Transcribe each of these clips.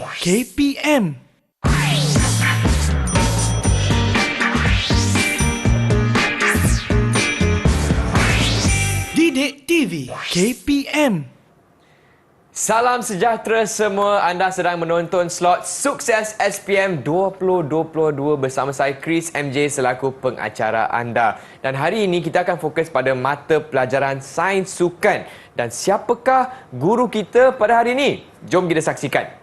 KPM. Didik TV KPM. Salam sejahtera semua. Anda sedang menonton slot Sukses SPM 2022 bersama saya Chris MJ selaku pengacara anda. Dan hari ini kita akan fokus pada mata pelajaran Sains Sukan. Dan siapakah guru kita pada hari ini? Jom kita saksikan.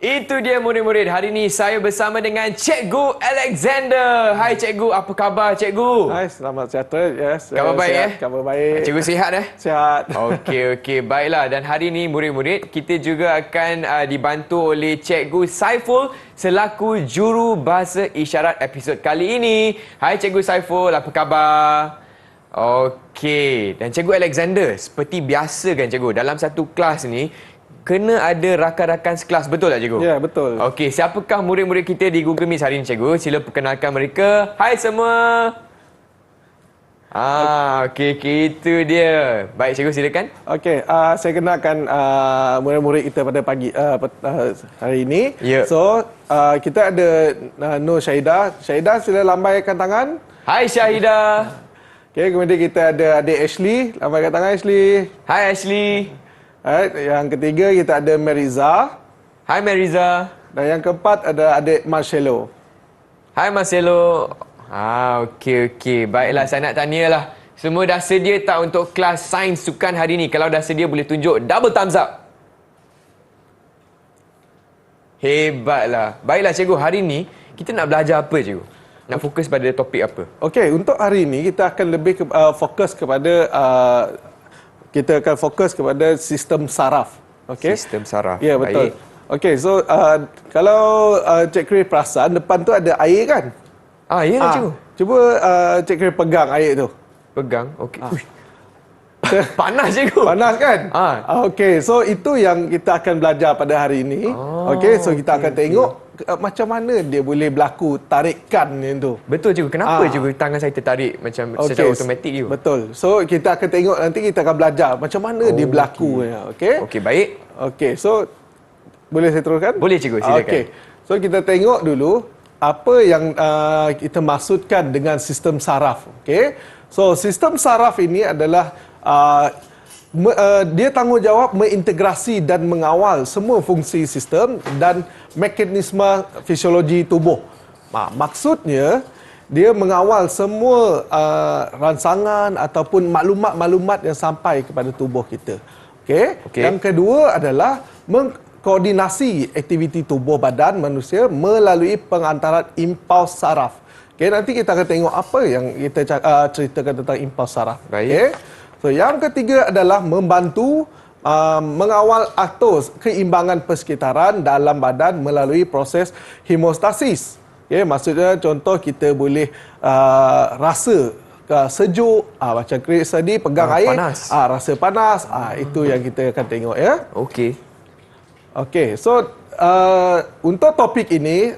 Itu dia murid-murid. Hari ini saya bersama dengan Cikgu Alexander. Hai Cikgu, apa khabar Cikgu? Hai, selamat sejahtera. Yes, Khabar baik sihat, Khabar baik. Cikgu sihat Sihat. Okey, baiklah. Dan hari ini murid-murid, kita juga akan dibantu oleh Cikgu Saiful selaku juru bahasa isyarat episod kali ini. Hai Cikgu Saiful, apa khabar? Okey, dan Cikgu Alexander, seperti biasa kan Cikgu, dalam satu kelas ni kena ada rakan-rakan sekelas, betul tak Cikgu? Ya, betul. Okey, siapakah murid-murid kita di Google Meet hari ini Cikgu? Sila perkenalkan mereka. Hai semua. Okey, itu dia. Baik Cikgu, silakan. Okey, saya kenalkan murid-murid kita pada pagi hari ini. Ya. So, kita ada Nur Syahidah. Syahidah, sila lambaikan tangan. Hai Syahidah. Okey, kemudian kita ada adik Ashley. Lambaikan tangan Ashley. Hai Ashley. Alright, yang ketiga kita ada Meriza. Hai Meriza. Dan yang keempat ada adik Marcelo. Hai Marcelo. Okey. Baiklah, saya nak tanyalah. Semua dah sedia tak untuk kelas Sains Sukan hari ini? Kalau dah sedia, boleh tunjuk double thumbs up. Hebatlah. Baiklah Cikgu, hari ini kita nak belajar apa Cikgu? Nak fokus pada topik apa? Okey, untuk hari ini kita akan lebih fokus kepada kita akan fokus kepada sistem saraf. Okey. Sistem saraf. Ya, betul. Baik. Okey, so kalau Cik Chris perasan depan tu ada air kan? Ya Cikgu. Cuba Cik Chris pegang air tu. Pegang. Okey. Panas Cikgu. Panas kan? Okey, so itu yang kita akan belajar pada hari ini. Okey, so kita akan tengok macam mana dia boleh berlaku tarikan tu. Betul Cikgu. Kenapa Cikgu tangan saya tertarik macam secara automatik Cikgu? Betul. So kita akan tengok, nanti kita akan belajar macam mana dia berlaku. Okey. Okey, baik. Okey, so boleh saya teruskan? Boleh Cikgu, silakan. Okey. So kita tengok dulu apa yang kita maksudkan dengan sistem saraf. Okey. So sistem saraf ini adalah dia tanggungjawab mengintegrasi dan mengawal semua fungsi sistem dan mekanisme fisiologi tubuh. Maksudnya dia mengawal semua rancangan ataupun maklumat-maklumat yang sampai kepada tubuh kita. Okey. Yang kedua adalah mengkoordinasi aktiviti tubuh badan manusia melalui pengantaran impuls saraf. Okey, nanti kita akan tengok apa yang kita ceritakan tentang impuls saraf. Baik. Okay. So yang ketiga adalah membantu mengawal atur keimbangan persekitaran dalam badan melalui proses hemostasis. Okay, maksudnya contoh kita boleh rasa sejuk, macam Chris tadi pegang air, panas. Rasa panas, itu yang kita akan tengok ya. Okey. Okey, so untuk topik ini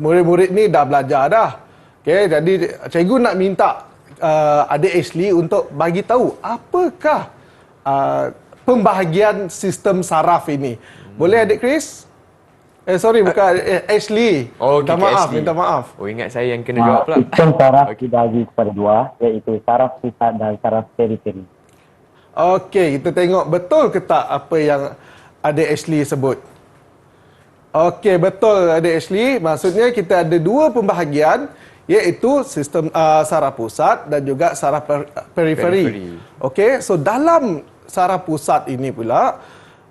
murid-murid ni dah belajar dah. Okey, jadi cikgu nak minta adik Ashley untuk bagi tahu apakah pembahagian sistem saraf ini. Boleh adik Chris? Bukan Ashley. Minta maaf. Ingat saya yang kena jawab pula. Sistem saraf dibagi kepada dua, iaitu saraf pusat dan saraf periferi. Okey, kita tengok betul ke tak apa yang adik Ashley sebut. Okey, betul adik Ashley. Maksudnya kita ada dua pembahagian, iaitu sistem saraf pusat dan juga saraf periferi. Okey, so dalam saraf pusat ini pula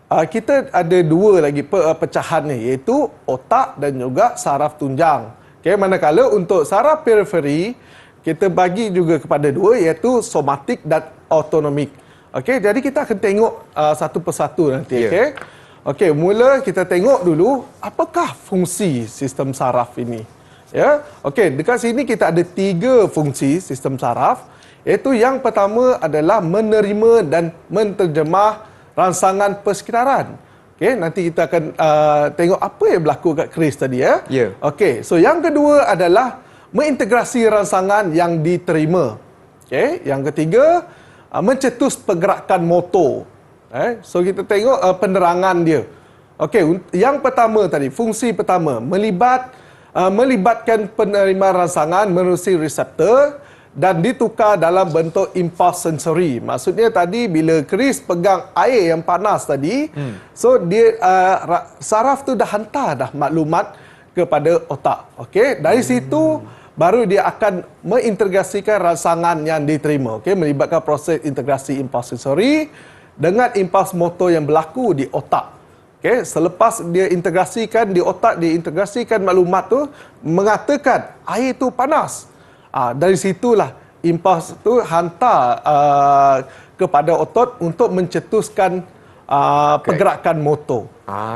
kita ada dua lagi pecahan ni, iaitu otak dan juga saraf tunjang. Okey, manakala untuk saraf periferi kita bagi juga kepada dua, iaitu somatik dan autonomik. Okey, jadi kita akan tengok satu persatu nanti. Okey. Okey, mula kita tengok dulu apakah fungsi sistem saraf ini. Ya. Okey, dekat sini kita ada 3 fungsi sistem saraf, iaitu yang pertama adalah menerima dan menterjemah rangsangan persekitaran. Okey, nanti kita akan tengok apa yang berlaku kat Chris tadi ya. Ya. Okey, so yang kedua adalah mengintegrasi rangsangan yang diterima. Okey, yang ketiga mencetus pergerakan motor. So kita tengok penerangan dia. Okey, yang pertama tadi, fungsi pertama melibatkan penerima rangsangan menerusi reseptor dan ditukar dalam bentuk impuls sensori. Maksudnya tadi bila Chris pegang air yang panas tadi, so dia saraf tu dah hantar dah maklumat kepada otak. Okey, dari situ baru dia akan mengintegrasikan rangsangan yang diterima. Okey, melibatkan proses integrasi impuls sensori dengan impuls motor yang berlaku di otak. Okey, selepas dia integrasikan di otak, dia integrasikan maklumat tu mengatakan air tu panas. Dari situlah impuls tu hantar kepada otot untuk mencetuskan pergerakan motor.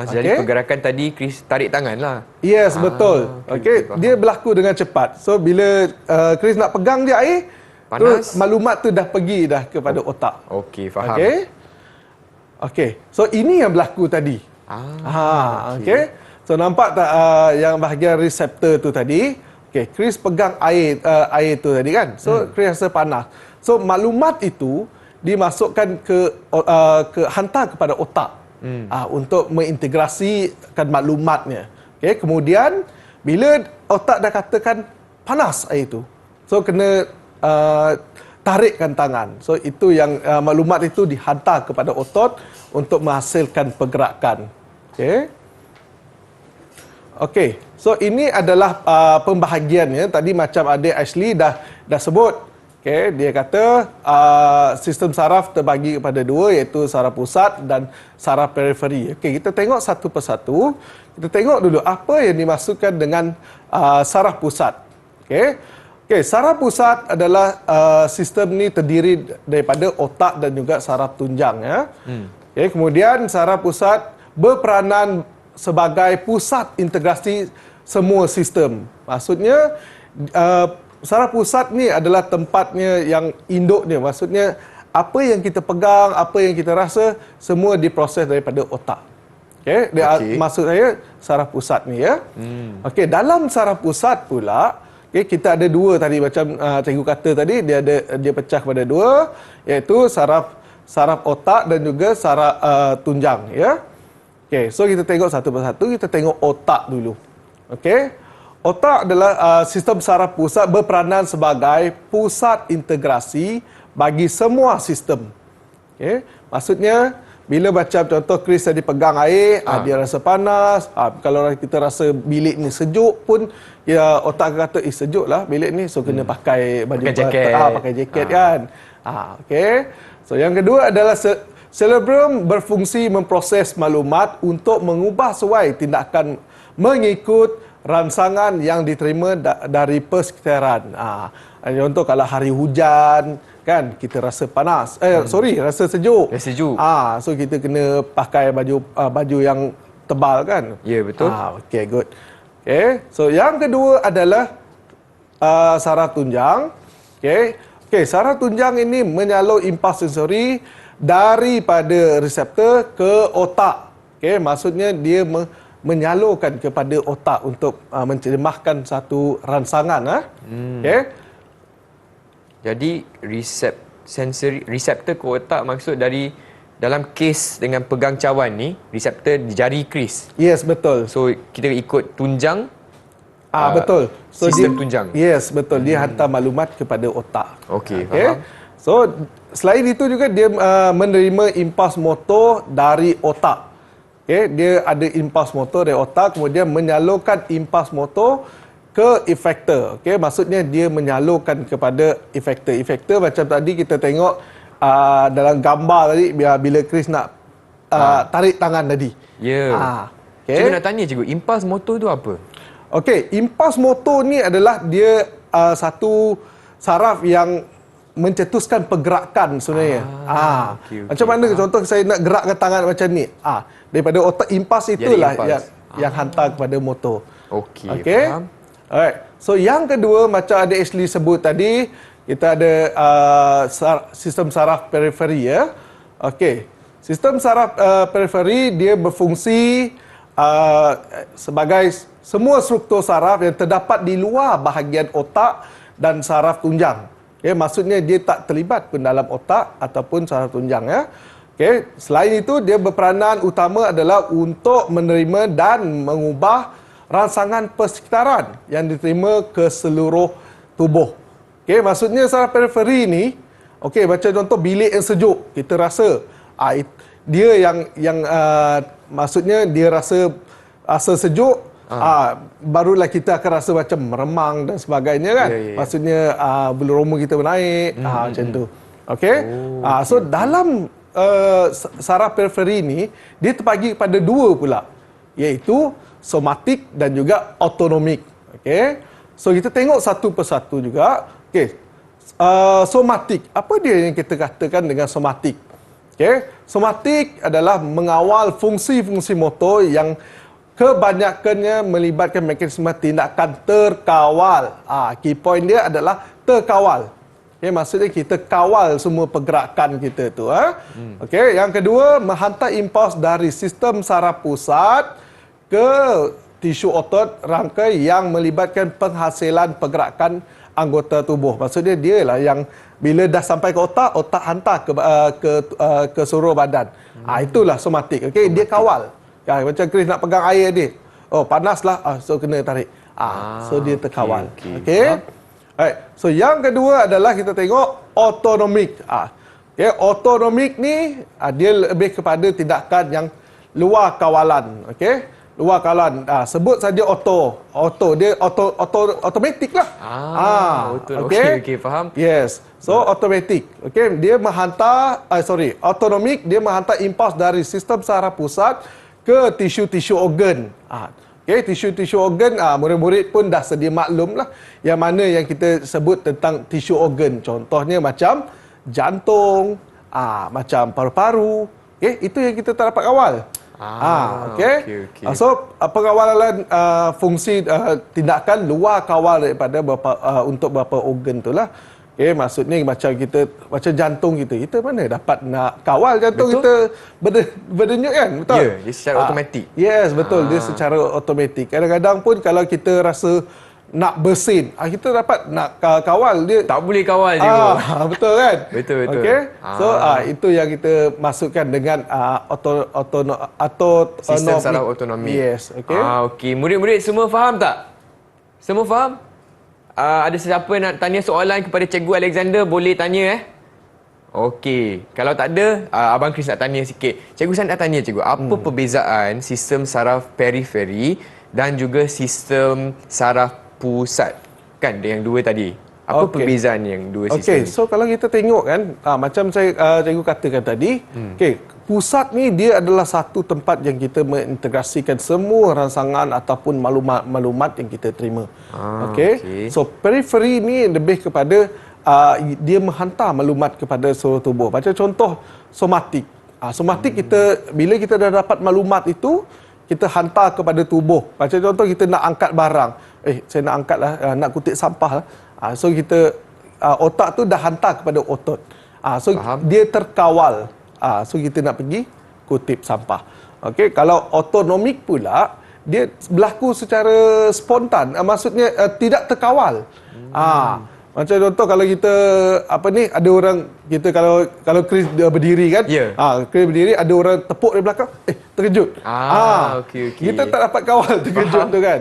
Jadi pergerakan tadi Chris tarik tangan lah. Yes, betul. Okey, dia berlaku dengan cepat. So bila Chris nak pegang dia air, panas, maklumat tu dah pergi dah kepada otak. Okey, faham. Okey. So ini yang berlaku tadi. Okey. So nampak tak yang bahagian reseptor tu tadi? Okey, Chris pegang air tu tadi kan. So Chris rasa panas. So maklumat itu dimasukkan ke hantar kepada otak. Untuk mengintegrasikan maklumatnya. Okey, kemudian bila otak dah katakan panas air itu, so kena tarikkan tangan. So itu yang maklumat itu dihantar kepada otot untuk menghasilkan pergerakan. Okey. Okey. So ini adalah pembahagiannya. Tadi macam adik Ashley dah sebut. Okey, dia kata sistem saraf terbagi kepada 2, iaitu saraf pusat dan saraf periferi. Okey, kita tengok satu persatu. Kita tengok dulu apa yang dimaksudkan dengan saraf pusat. Okey. Okey, saraf pusat adalah sistem ni terdiri daripada otak dan juga saraf tunjang ya. Okey, kemudian saraf pusat berperanan sebagai pusat integrasi semua sistem. Maksudnya saraf pusat ni adalah tempatnya yang induknya. Maksudnya apa yang kita pegang, apa yang kita rasa semua diproses daripada otak. Okey, maksud saya saraf pusat ni ya. Okey, dalam saraf pusat pula kita ada 2 tadi macam cikgu kata tadi, dia pecah kepada 2, iaitu saraf otak dan juga saraf tunjang ya. Okey, so kita tengok satu persatu, kita tengok otak dulu. Okey. Otak adalah sistem saraf pusat berperanan sebagai pusat integrasi bagi semua sistem. Okey, maksudnya bila macam contoh Chris tadi pegang air, dia rasa panas. Kalau kita rasa bilik ni sejuk pun, ya otak kata sejuk lah bilik ni, so kena pakai baju pakai jaket kan. Okey. So yang kedua adalah cerebrum berfungsi memproses maklumat untuk mengubah suai tindakan mengikut rangsangan yang diterima dari persekitaran. Contoh kalau hari hujan kan, kita rasa panas. Rasa sejuk. So kita kena pakai baju yang tebal kan? Ya, betul. Okey, good. Okey. So yang kedua adalah saraf tunjang. Okey, saraf tunjang ini menyalur impuls sensori daripada reseptor ke otak. Okey, maksudnya dia menyalurkan kepada otak untuk mencermahkan satu rangsangan. Okey. Jadi reseptor ke otak maksud dari dalam kes dengan pegang cawan ni, reseptor di jari Chris. Yes, betul. So kita ikut tunjang. Betul. So sistem tunjang. Yes, betul. Dia hantar maklumat kepada otak. Okey, faham. So selain itu juga dia menerima impuls motor dari otak. Okey, dia ada impuls motor dari otak, kemudian menyalurkan impuls motor ke efektor. Okey, maksudnya dia menyalurkan kepada efektor. Efektor macam tadi kita tengok dalam gambar tadi bila Chris nak tarik tangan tadi. Ya. Okay. Cikgu nak tanya cikgu, impuls motor tu apa? Okey, impuls motor ni adalah dia satu saraf yang mencetuskan pergerakan sebenarnya. okey, Macam mana contoh saya nak gerakkan tangan macam ni. Daripada otak impas itulah impuls. yang hantar kepada motor. Okey, Okey. faham. Alright. So yang kedua macam ada Ashley sebut tadi, kita ada sistem saraf periferi ya. Okey. Sistem saraf periferi dia berfungsi sebagai semua struktur saraf yang terdapat di luar bahagian otak dan saraf tunjang. Okay, maksudnya dia tak terlibat pun dalam otak ataupun saraf tunjang ya. Okay. Selain itu dia berperanan utama adalah untuk menerima dan mengubah rangsangan persekitaran yang diterima ke seluruh tubuh. Okay, maksudnya saraf periferi ni, okay, macam contoh bilik yang sejuk, kita rasa dia yang maksudnya dia rasa sejuk, barulah kita akan rasa macam meremang dan sebagainya kan. Maksudnya bulu roma kita menaik, macam tu. Okey. So dalam saraf periferi ni dia terbagi kepada dua pula, iaitu somatik dan juga autonomik. Okey. So kita tengok satu persatu juga. Okey. Somatik, apa dia yang kita katakan dengan somatik? Okey. Somatik adalah mengawal fungsi-fungsi motor yang kebanyakannya melibatkan mekanisme tindakan terkawal. Key point dia adalah terkawal. Okay, maksudnya kita kawal semua pergerakan kita tu. Okay, yang kedua, menghantar impuls dari sistem saraf pusat ke tisu otot rangkai yang melibatkan penghasilan pergerakan anggota tubuh. Maksudnya dia lah yang bila dah sampai ke otak, otak hantar ke seluruh badan. Itulah somatik. Okay, dia kawal. Macam Chris nak pegang air dia. Oh, panaslah. So kena tarik. So dia terkawal. Okay. Alright. So yang kedua adalah kita tengok autonomik. Okay. Autonomik ni dia lebih kepada tindakan yang luar kawalan. Okay. Luar kawalan. Sebut saja auto. Dia automatik lah. Okay, faham. Yes. So automatik. Okay. Dia menghantar autonomik dia menghantar impuls dari sistem saraf pusat ke tisu-tisu organ. Okay, tisu-tisu organ, murid-murid pun dah sedia maklum lah yang mana yang kita sebut tentang tisu organ. Contohnya macam jantung, macam paru-paru. Okay, itu yang kita tak dapat kawal. Okay. So, pengawalan fungsi tindakan luar kawal daripada untuk beberapa organ tu lah. Okay, maksudnya macam jantung kita mana dapat nak kawal jantung kita berdenyut kan, betul? Ya, dia secara automatik. Yes, betul, dia secara automatik. Kadang-kadang pun kalau kita rasa nak bersin, kita dapat nak kawal dia. Tak boleh kawal dia. Betul kan? Betul. Okay? So itu yang kita masukkan dengan sistem saraf autonomi. Yes, okay. Okey, murid-murid semua faham tak? Semua faham? Ada sesiapa nak tanya soalan kepada Cikgu Alexander, boleh tanya Okey, kalau tak ada, Abang Chris nak tanya sikit. Cikgu saya nak tanya cikgu, apa perbezaan sistem saraf periferi dan juga sistem saraf pusat? Kan yang dua tadi. Apa perbezaan yang dua sistem? Okey, so kalau kita tengok kan, macam cikgu katakan tadi, pusat ni dia adalah satu tempat yang kita mengintegrasikan semua rangsangan ataupun maklumat yang kita terima. Okey. So periferi ni lebih kepada dia menghantar maklumat kepada seluruh tubuh. Macam contoh somatik. Somatik kita bila kita dah dapat maklumat itu, kita hantar kepada tubuh. Macam contoh kita nak angkat barang. Saya nak angkat lah, nak kutip sampah lah. So kita otak tu dah hantar kepada otot. So dia terkawal. So kita nak pergi kutip sampah. Okey, kalau autonomik pula dia berlaku secara spontan. Maksudnya tidak terkawal. Macam contoh kalau kita ada orang kita kalau Chris berdiri kan. Chris berdiri ada orang tepuk dari belakang, terkejut. Okey. Kita tak dapat kawal terkejut tu kan.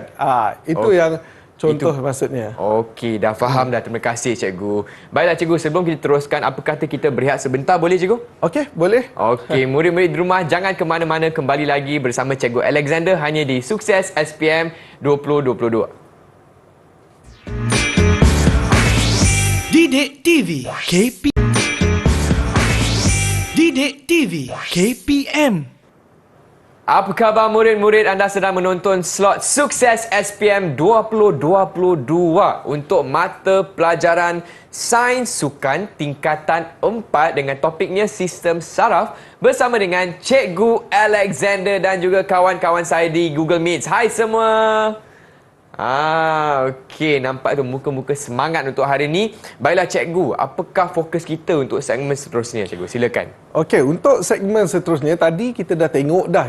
Itu yang contoh maksudnya. Okey, dah faham dah. Terima kasih cikgu. Baiklah cikgu, sebelum kita teruskan, apa kata kita berehat sebentar, boleh cikgu? Okey, boleh. Okey, murid-murid di rumah jangan ke mana-mana, kembali lagi bersama Cikgu Alexander hanya di Sukses SPM 2022. Didik TV Didik TV KPM. Apa khabar murid-murid? Anda sedang menonton slot Sukses SPM 2022 untuk mata pelajaran Sains Sukan tingkatan 4 dengan topiknya Sistem Saraf bersama dengan Cikgu Alexander dan juga kawan-kawan saya di Google Meet. Hai semua! Okey. Nampak tu muka-muka semangat untuk hari ni. Baiklah cikgu, apakah fokus kita untuk segmen seterusnya cikgu? Silakan. Okey, untuk segmen seterusnya tadi kita dah tengok dah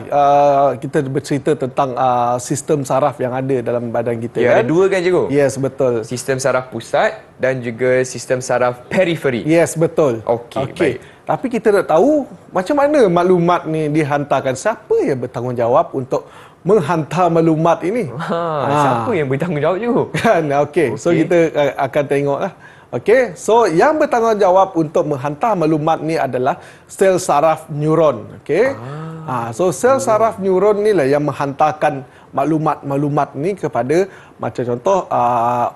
kita bercerita tentang sistem saraf yang ada dalam badan kita Ya, kan. ada dua kan cikgu? Yes, betul. Sistem saraf pusat dan juga sistem saraf periferi. Yes, betul. Okey, baik. Tapi kita nak tahu macam mana maklumat ni dihantarkan. Siapa yang bertanggungjawab untuk menghantar maklumat ini? Siapa yang bertanggungjawab cikgu? Kan, okey. So kita akan tengoklah. Okey, so yang bertanggungjawab untuk menghantar maklumat ni adalah sel saraf neuron. Okey. So sel saraf neuron ni lah yang menghantarkan maklumat-maklumat ni kepada macam contoh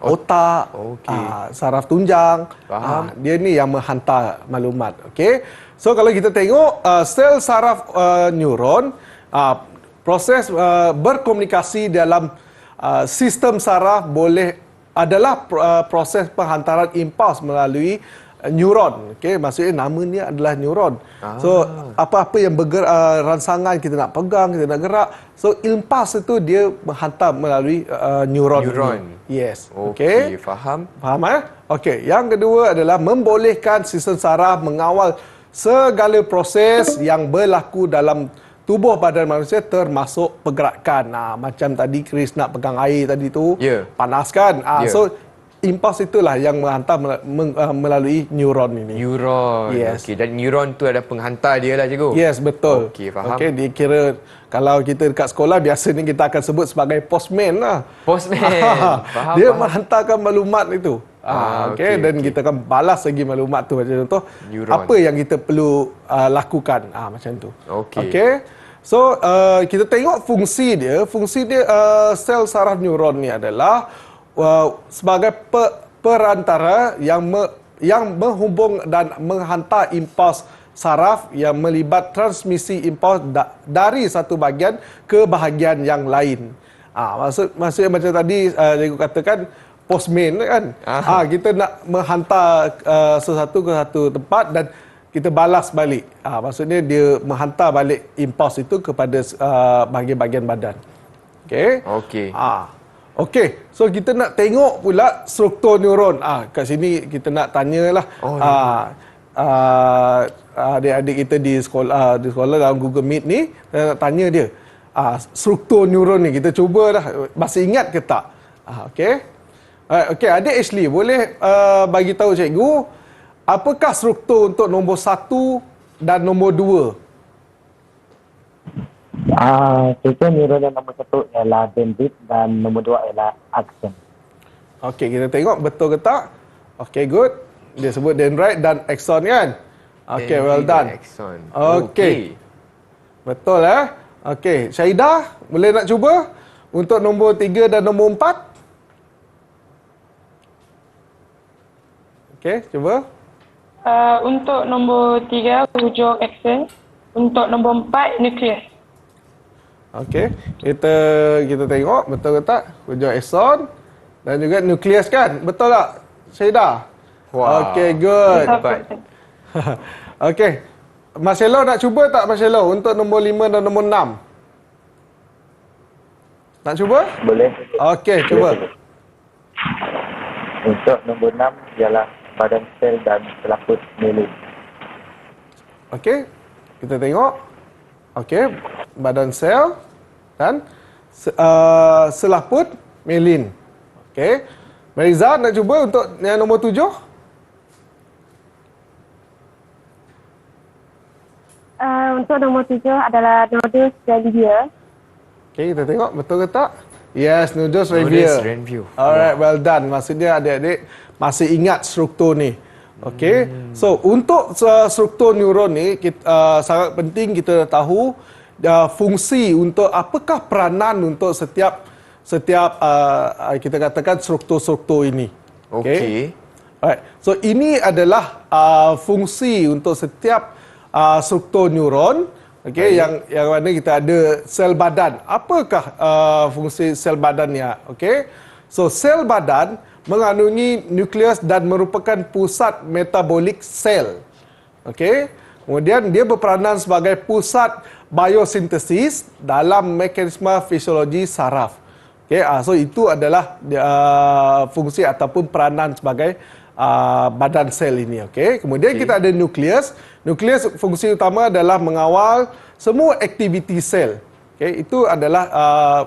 otak, Okey. saraf tunjang. Faham. Dia ni yang menghantar maklumat. Okey. So kalau kita tengok sel saraf neuron proses berkomunikasi dalam sistem saraf adalah proses penghantaran impuls melalui neuron. Okey, maksudnya nama ni adalah neuron. So apa-apa yang rangsangan kita nak pegang, kita nak gerak, so impuls itu dia menghantar melalui neuron. Neuron. Yes. Okey, faham. Faham Okey, yang kedua adalah membolehkan sistem saraf mengawal segala proses yang berlaku dalam tubuh badan manusia termasuk pergerakan. Macam tadi Chris nak pegang air tadi tu, Ya. panas kan? Ya. So impuls itulah yang menghantar melalui neuron ini. Neuron. Yes. Okey, dan neuron tu ada penghantar dia lah cikgu. Yes, betul. Okey, faham. Okey, dia kira kalau kita dekat sekolah biasanya kita akan sebut sebagai postman lah. Postman. Faham. Dia faham. menghantarkan maklumat itu. Okey, dan kita akan balas lagi maklumat tu macam contoh Neuron. apa yang kita perlu lakukan. Macam tu. Okey. Okey. So kita tengok fungsi dia. Fungsi dia sel saraf neuron ni adalah sebagai perantara yang menghubung dan menghantar impuls saraf yang melibat transmisi impuls dari satu bahagian ke bahagian yang lain. Maksudnya macam tadi cikgu katakan postman kan. Kita nak menghantar sesuatu ke satu tempat dan kita balas balik. Maksudnya dia menghantar balik impuls itu kepada bahagian-bahagian badan. Okey. Okey. Okey. So kita nak tengok pula struktur neuron. Kat sini kita nak tanyalah. Adik-adik kita di sekolah dalam Google Meet ni, kita nak tanya dia. Struktur neuron ni kita cubalah masih ingat ke tak? Okey. Okey, adik Ashley boleh bagi tahu cikgu apakah struktur untuk nombor 1 dan nombor 2? Struktur neuron yang nombor 1 ialah dendrit dan nombor 2 ialah axon. Okey, kita tengok betul ke tak? Okey, good. Dia sebut dendrite dan axon kan? Okey, well done. Axon. Okey. Betul Okey, Syahidah boleh nak cuba untuk nombor 3 dan nombor 4? Okey, cuba. Untuk nombor 3, hujung aksen. Untuk nombor 4, nukleus. Okey, kita tengok betul ke tak? Hujung akson dan juga nukleus kan? Betul tak, Syahidah? Wah. Okey, good. Hebat. Okey. Marcelo nak cuba tak Marcelo untuk nombor 5 dan nombor 6? Nak cuba? Boleh? Okey, cuba. Untuk nombor 6 ialah badan sel dan selaput myelin. Okey. Kita tengok. Okey, badan sel dan selaput myelin. Okey. Mariza nak cuba untuk yang nombor 7? Untuk nombor 7 adalah nodus Ranvier. Okey, kita tengok betul ke tak? Yes, nodus Nodus Ranvier. Ranvier. Alright, well done. Maksudnya adik-adik masih ingat struktur ni. Okey. So, untuk struktur neuron ni sangat penting kita tahu fungsi untuk apakah peranan untuk setiap kita katakan struktur-struktur ini. Okey. Alright. So, ini adalah fungsi untuk setiap struktur neuron Okey, yang mana kita ada sel badan. Apakah fungsi sel badannya? Okey. So sel badan mengandungi nukleus dan merupakan pusat metabolik sel. Okey. Kemudian dia berperanan sebagai pusat biosintesis dalam mekanisme fisiologi saraf. Okey, so itu adalah fungsi ataupun peranan sebagai badan sel ini. Okey. Kemudian kita ada nukleus. Nukleus fungsi utama adalah mengawal semua aktiviti sel. Okey, itu adalah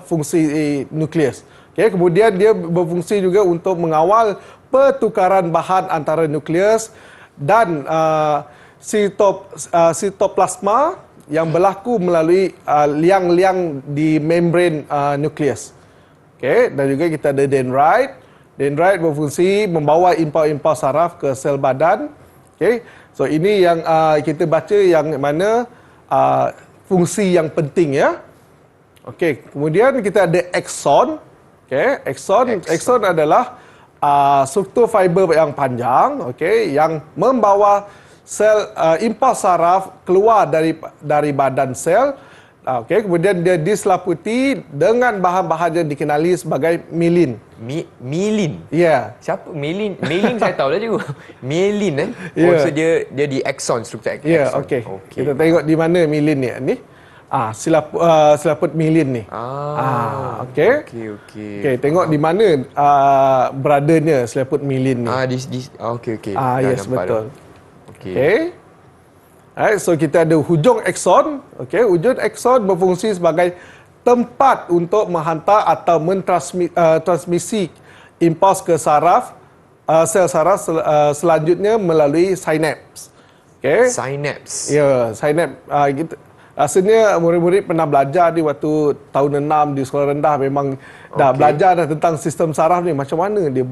fungsi nukleus. Okey, kemudian dia berfungsi juga untuk mengawal pertukaran bahan antara nukleus dan sitoplasma yang berlaku melalui liang-liang di membran nukleus. Okey, dan juga kita ada dendrit. Dendrit berfungsi membawa impuls-impuls saraf ke sel badan. Okey. So ini yang kita baca yang mana fungsi yang penting ya. Okey, kemudian kita ada axon. Okey, axon adalah struktur fiber yang panjang, okey, yang membawa sel impuls saraf keluar dari badan sel. Okey, kemudian dia diselaputi dengan bahan-bahan yang dikenali sebagai mielin. Mielin? Ya. Yeah. Siapa? Mielin? Mielin saya tahu dah cikgu. Mielin Yeah. so dia di axon, struktur axon. Ya, okey. Kita tengok di mana mielin ni. Selaput mielin ni. Okey. Okey, tengok di mana beradanya selaput mielin ni. Okey. Yes, betul. Okey. Alright, so kita ada hujung akson. Okey, hujung akson berfungsi sebagai tempat untuk menghantar atau transmisi impuls ke saraf, sel saraf selanjutnya melalui sinaps. Okey. Sinaps. Ya, sinaps. Gitu. Rasanya murid-murid pernah belajar di waktu tahun 6 di sekolah rendah, memang dah belajar dah tentang sistem saraf ni, macam mana dia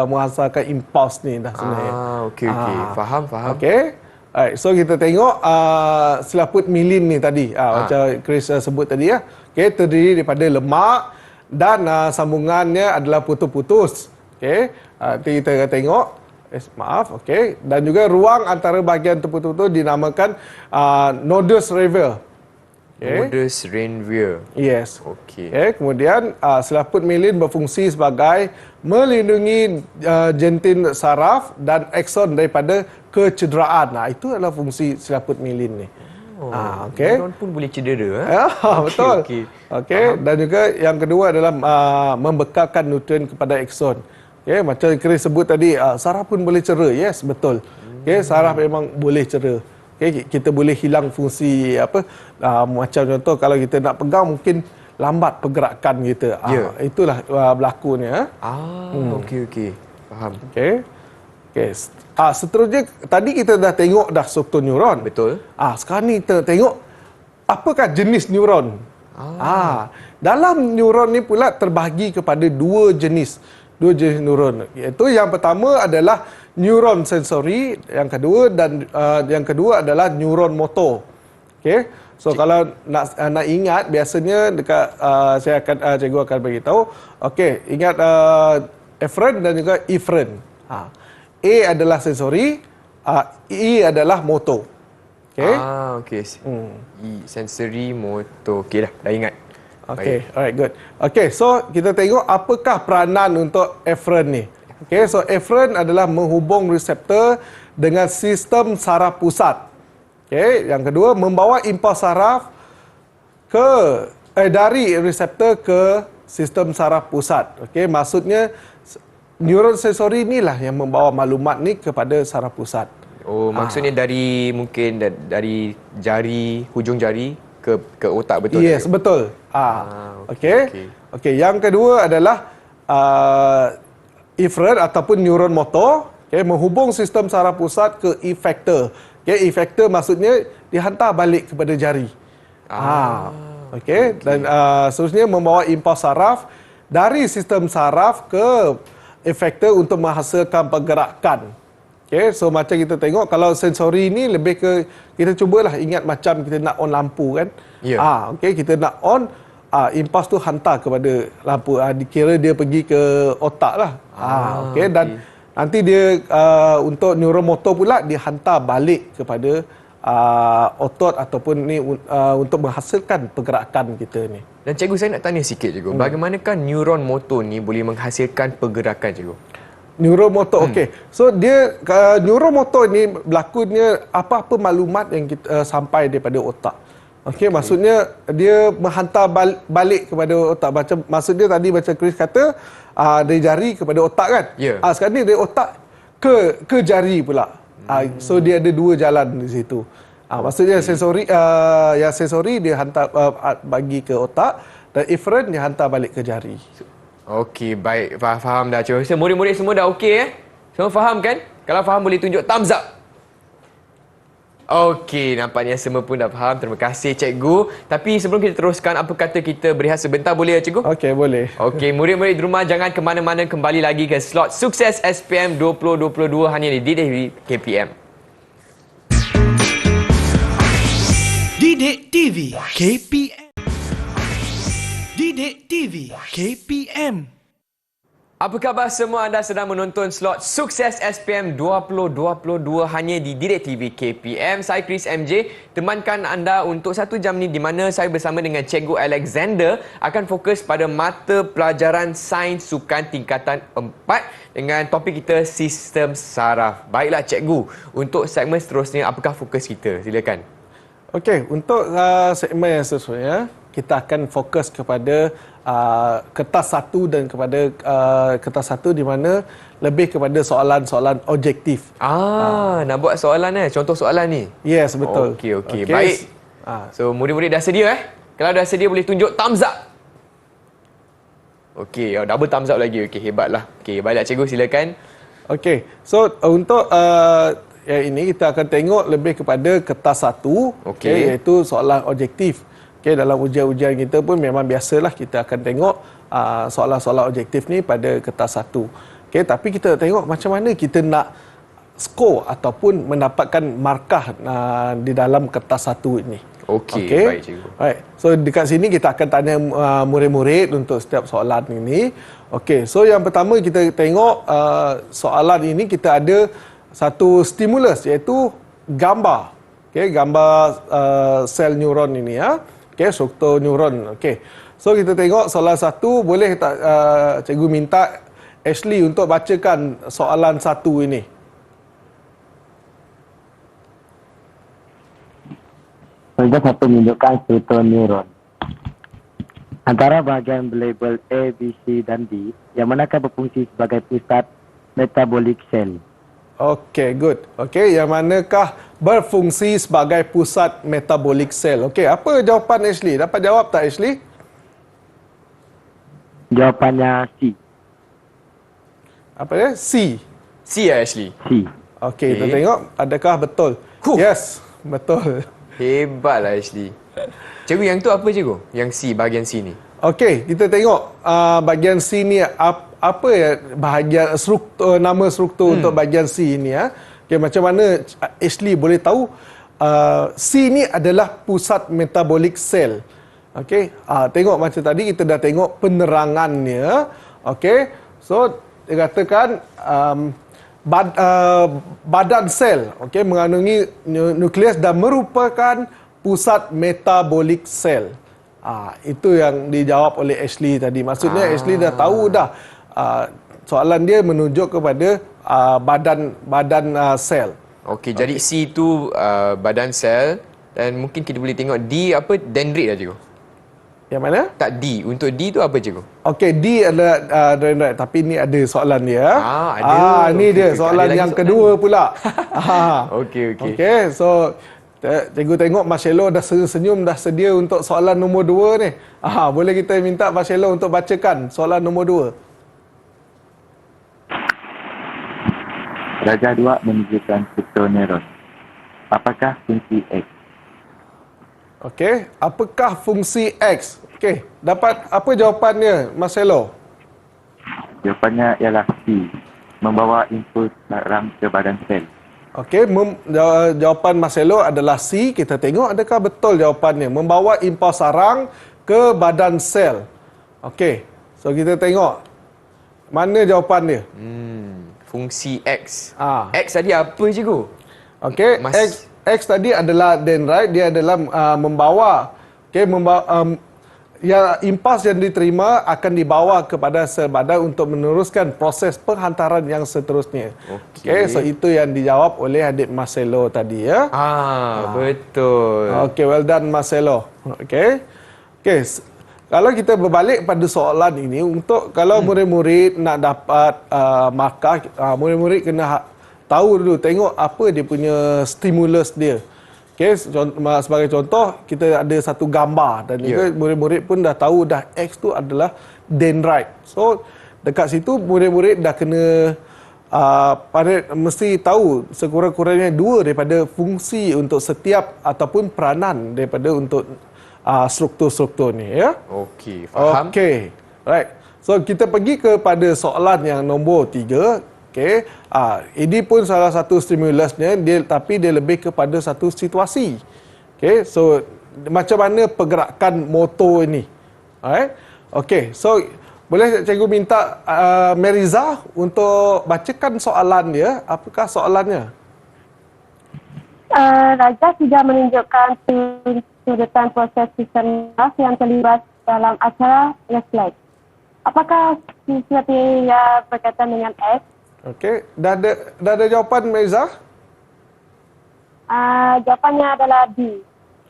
menghasilkan impuls ni dah sebenarnya. Okey. Faham. Okey. Alright, so kita tengok selaput mielin ni tadi, macam Chris sebut tadi ya. Okey, terdiri daripada lemak dan sambungannya adalah putus-putus. Okey, nanti kita akan tengok. Okey, dan juga ruang antara bahagian terputus-putus dinamakan nodus revers. Nodus revers. Yes. Okey. Kemudian selaput mielin berfungsi sebagai melindungi jantin saraf dan akson daripada kecederaan. Itu adalah fungsi selaput mielin ni. Okey. Neuron pun boleh cedera. Betul. Okey. Dan juga yang kedua adalah membekalkan nutrien kepada akson. Okey, macam Chris sebut tadi, saraf pun boleh cedera. Yes, betul. Okey, saraf memang boleh cedera. Okay, kita boleh hilang fungsi macam contoh kalau kita nak pegang mungkin lambat pergerakan kita. Itulah berlakunya. Okey. Faham. Okey. Seterusnya tadi kita dah tengok dah struktur neuron. Betul. Sekarang ni kita tengok apakah jenis neuron. Dalam neuron ni pula terbahagi kepada dua jenis neuron. Iaitu yang pertama adalah neuron sensori, yang kedua adalah neuron motor. Okey. So kalau nak ingat, biasanya dekat cikgu akan bagi tahu. Okey, ingat eferen dan juga eferen. A adalah sensori, E adalah motor. Okey. Okey. Sensory, motor. Okey dah ingat. Okey, alright, good. Okey, so kita tengok apakah peranan untuk eferen ni. Okey, so eferen adalah menghubung reseptor dengan sistem saraf pusat. Okey, yang kedua membawa impuls saraf dari reseptor ke sistem saraf pusat. Okey, maksudnya neuron sensori inilah yang membawa maklumat ni kepada saraf pusat. Maksudnya mungkin dari jari, hujung jari ke otak, betul? Yes, betul. Okey, yang kedua adalah eferen ataupun neuron motor, menghubung sistem saraf pusat ke efektor. Efektor maksudnya dihantar balik kepada jari. Dan seterusnya membawa impuls saraf dari sistem saraf ke efektor untuk menghasilkan pergerakan. So macam kita tengok, kalau sensori ni lebih ke, kita cubalah ingat macam kita nak on lampu kan. Kita nak on, impuls tu hantar kepada lampu, dikira dia pergi ke otak lah. Dan nanti dia untuk neuromotor pula dihantar balik kepada otot ataupun ni untuk menghasilkan pergerakan kita ni. Dan cikgu, saya nak tanya sikit cikgu, bagaimanakah neuron motor ni boleh menghasilkan pergerakan cikgu? Neuromotor, okey. So dia neuromotor ni berlakunya apa-apa maklumat yang kita sampai daripada otak. Okey, maksudnya dia menghantar balik kepada otak. Maksudnya tadi macam Chris kata dari jari kepada otak kan? Ya. Sekarang ni dari otak ke jari pula. So dia ada dua jalan di situ. Maksudnya yang sensori dia hantar bagi ke otak dan efferent dia hantar balik ke jari. Okey, baik. Faham dah cikgu. So, murid-murid semua dah okey Semua faham kan? Kalau faham boleh tunjuk thumbs up. Okey, nampaknya semua pun dah faham. Terima kasih cikgu. Tapi sebelum kita teruskan, apa kata kita berehat sebentar boleh ya cikgu? Okey, boleh. Okey, murid-murid di rumah jangan ke mana-mana, kembali lagi ke slot Sukses SPM 2022 hanya di DDTV KPM. Didik TV KPM. Didik TV KPM. Apa khabar semua? Anda sedang menonton slot Sukses SPM 2022 hanya di Didik TV KPM. Saya Chris MJ, temankan anda untuk 1 jam ni di mana saya bersama dengan Cikgu Alexander akan fokus pada mata pelajaran Sains Sukan tingkatan 4 dengan topik kita Sistem Saraf. Baiklah cikgu, untuk segmen seterusnya apakah fokus kita? Silakan. Okey, untuk segmen yang seterusnya kita akan fokus kepada kertas 1 dan kepada kertas 1 di mana lebih kepada soalan-soalan objektif. Nak buat soalan contoh soalan ni. Yes, betul. Okey. Baik. So murid-murid dah sedia Kalau dah sedia boleh tunjuk thumbs up. Okey, double thumbs up lagi. Okey, hebatlah. Okey, baiklah cikgu, silakan. Okey. So untuk yang ini kita akan tengok lebih kepada kertas 1, Okey. iaitu soalan objektif. Okey, dalam ujian-ujian kita pun memang biasalah kita akan tengok soalan-soalan objektif ni pada kertas 1. Okey, tapi kita tengok macam mana kita nak skor ataupun mendapatkan markah di dalam kertas 1 ini. Okey, baik cikgu. Baik. So dekat sini kita akan tanya murid-murid untuk setiap soalan ini. Okey, so yang pertama kita tengok soalan ini kita ada satu stimulus iaitu gambar. Okey, gambar sel neuron ini Okey, struktur neuron. Okey. So kita tengok soalan 1, boleh tak cikgu minta Ashley untuk bacakan soalan 1 ini. Soalan 1 menunjukkan struktur neuron. Antara bahagian berlabel A, B, C dan D, yang manakah berfungsi sebagai pusat metabolic cell? Okey, good. Okey, yang manakah berfungsi sebagai pusat metabolic cell? Okey, apa jawapan Ashley? Dapat jawab tak Ashley? Jawapannya C. Apa dia? C. C Ashley. C. Okey, kita tengok adakah betul. Yes, betul. Hebatlah Ashley. Cikgu, yang tu apa cikgu? Yang C, bahagian C ni. Okey, kita tengok bahagian C ni apa ya bahagian struktur, nama struktur untuk bahagian C ni Okey, macam mana Ashley boleh tahu C ni adalah pusat metabolic cell. Okey, tengok macam tadi kita dah tengok penerangannya. Okey, so dikatakan badan sel mengandungi nukleus dan merupakan pusat metabolic cell. Itu yang dijawab oleh Ashley tadi. Maksudnya Ashley dah tahu dah soalan dia menunjuk kepada badan sel. Okey, jadi C tu badan sel dan mungkin kita boleh tengok D apa, dendrit lah cikgu. Yang mana? Tak, D. Untuk D tu apa cikgu? Okey, D adalah dendrit, tapi ni ada soalan dia. Ada. Ni dia soalan yang kedua pula. Okey. Okey, so cikgu tengok Marcelo dah senyum dah sedia untuk soalan nombor 2 ni. Boleh kita minta Marcelo untuk bacakan soalan nombor 2. Darjah 2 menunjukkan struktur neuron. Apakah fungsi X? Okey, apakah fungsi X? Okey, dapat apa jawapannya Marcelo? Jawapannya ialah C. Membawa impuls sarang ke badan sel. Okey, jawapan Marcelo adalah C. Kita tengok adakah betul jawapannya. Membawa impuls sarang ke badan sel. Okey, so kita tengok mana jawapan dia. Fungsi X. Ah. X tadi apa cikgu? Okey, X tadi adalah dendrite, dia adalah membawa, yang impuls yang diterima akan dibawa kepada sel badan untuk meneruskan proses penghantaran yang seterusnya. Okey, so itu yang dijawab oleh adik Marcelo tadi ya. Betul. Okey, well done Marcelo. Okey. Kalau kita berbalik pada soalan ini, untuk kalau murid-murid nak dapat markah, murid-murid kena tahu dulu, tengok apa dia punya stimulus dia. Okey, sebagai contoh, kita ada satu gambar dan juga murid-murid pun dah tahu dah X tu adalah dendrite. So, dekat situ murid-murid dah kena mesti tahu sekurang-kurangnya 2 daripada fungsi untuk setiap ataupun peranan daripada untuk struktur-struktur ni ya. Okey, faham. Okey. Right. So, kita pergi kepada soalan yang nombor 3. Okey, ini pun salah satu stimulusnya, tapi dia lebih kepada satu situasi. Okey, so macam mana pergerakan motor ini? Alright. Okey, so boleh cikgu minta Meriza untuk bacakan soalan dia. Apakah soalannya? Raja sudah menunjukkan sudutan proses sistem yang terlibat dalam acara slide. Apakah sesuatu yang berkaitan dengan X? Okey, dah ada jawapan Meriza? Jawapannya adalah D.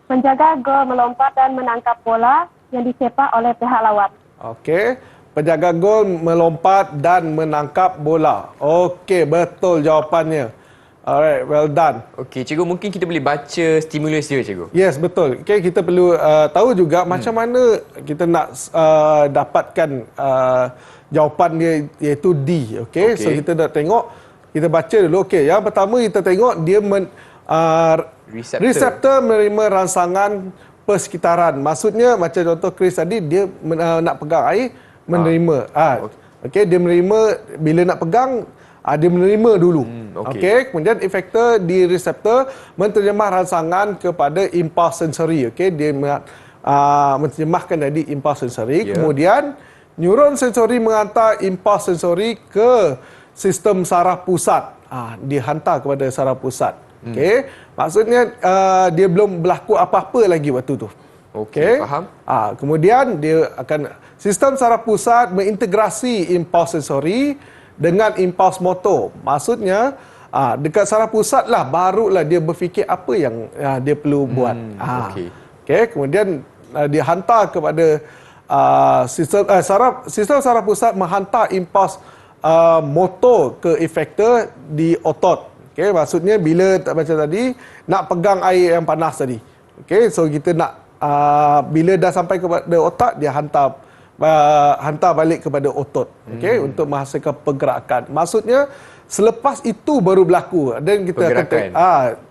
Penjaga gol melompat dan menangkap bola yang disepak oleh pihak lawan. Okey, penjaga gol melompat dan menangkap bola. Okey, betul jawapannya. Alright, well done. Okey, cikgu, mungkin kita boleh baca stimulus dia, cikgu. Yes, betul. Okey, kita perlu tahu juga macam mana kita nak dapatkan jawapan dia, iaitu D. Okey, so kita nak tengok, kita baca dulu. Okey, yang pertama kita tengok dia reseptor menerima rangsangan persekitaran. Maksudnya macam contoh Chris tadi, dia nak pegang air, menerima. Okey, dia menerima bila nak pegang, dia menerima dulu. Okey, kemudian efektor di reseptor menterjemah rangsangan kepada impuls sensori. Okey, dia menterjemahkan jadi impuls sensori. Kemudian neuron sensori menghantar impuls sensori ke sistem saraf pusat. Dihantar kepada saraf pusat. Okey, maksudnya dia belum berlaku apa-apa lagi waktu tu. Okey, faham. Kemudian dia akan sistem saraf pusat mengintegrasi impuls sensori dengan impuls motor. Maksudnya dekat saraf pusat lah barulah dia berfikir apa yang dia perlu buat. Okey, kemudian dia hantar kepada sistem saraf pusat menghantar impuls motor ke efektor di otot. Okey, maksudnya bila macam tadi nak pegang air yang panas tadi. Okey, so kita nak bila dah sampai kepada otak, dia hantar balik kepada otot. Okey, untuk menghasilkan pergerakan. Maksudnya selepas itu baru berlaku dan kita akan